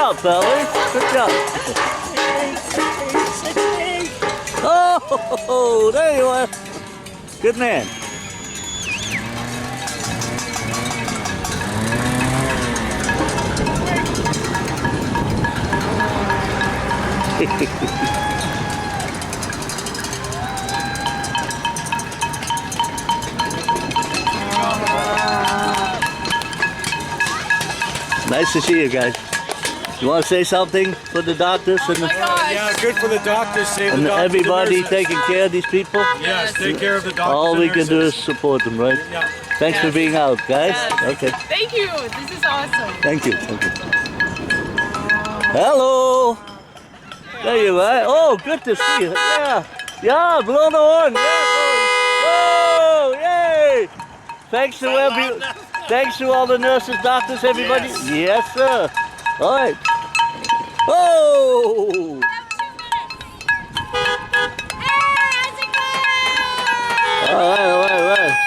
job, fellas. Good job. Oh, there you are. Good man. Nice to see you guys. You want to say something for the doctors and, Yeah, good for the doctors. Save the doctors. everybody taking care of these people? Yes, take care of the doctors. All and we can do is nurses. support them, right? Yeah. Thanks for being out, guys. Okay. Thank you. This is awesome. Thank you. Thank you. Hello. There you are. Oh, good to see you. Yeah. Yeah, blow the horn. Yeah. Whoa, yay. Thanks to all the nurses, doctors, everybody. Yes, sir. All right. Oh. All right.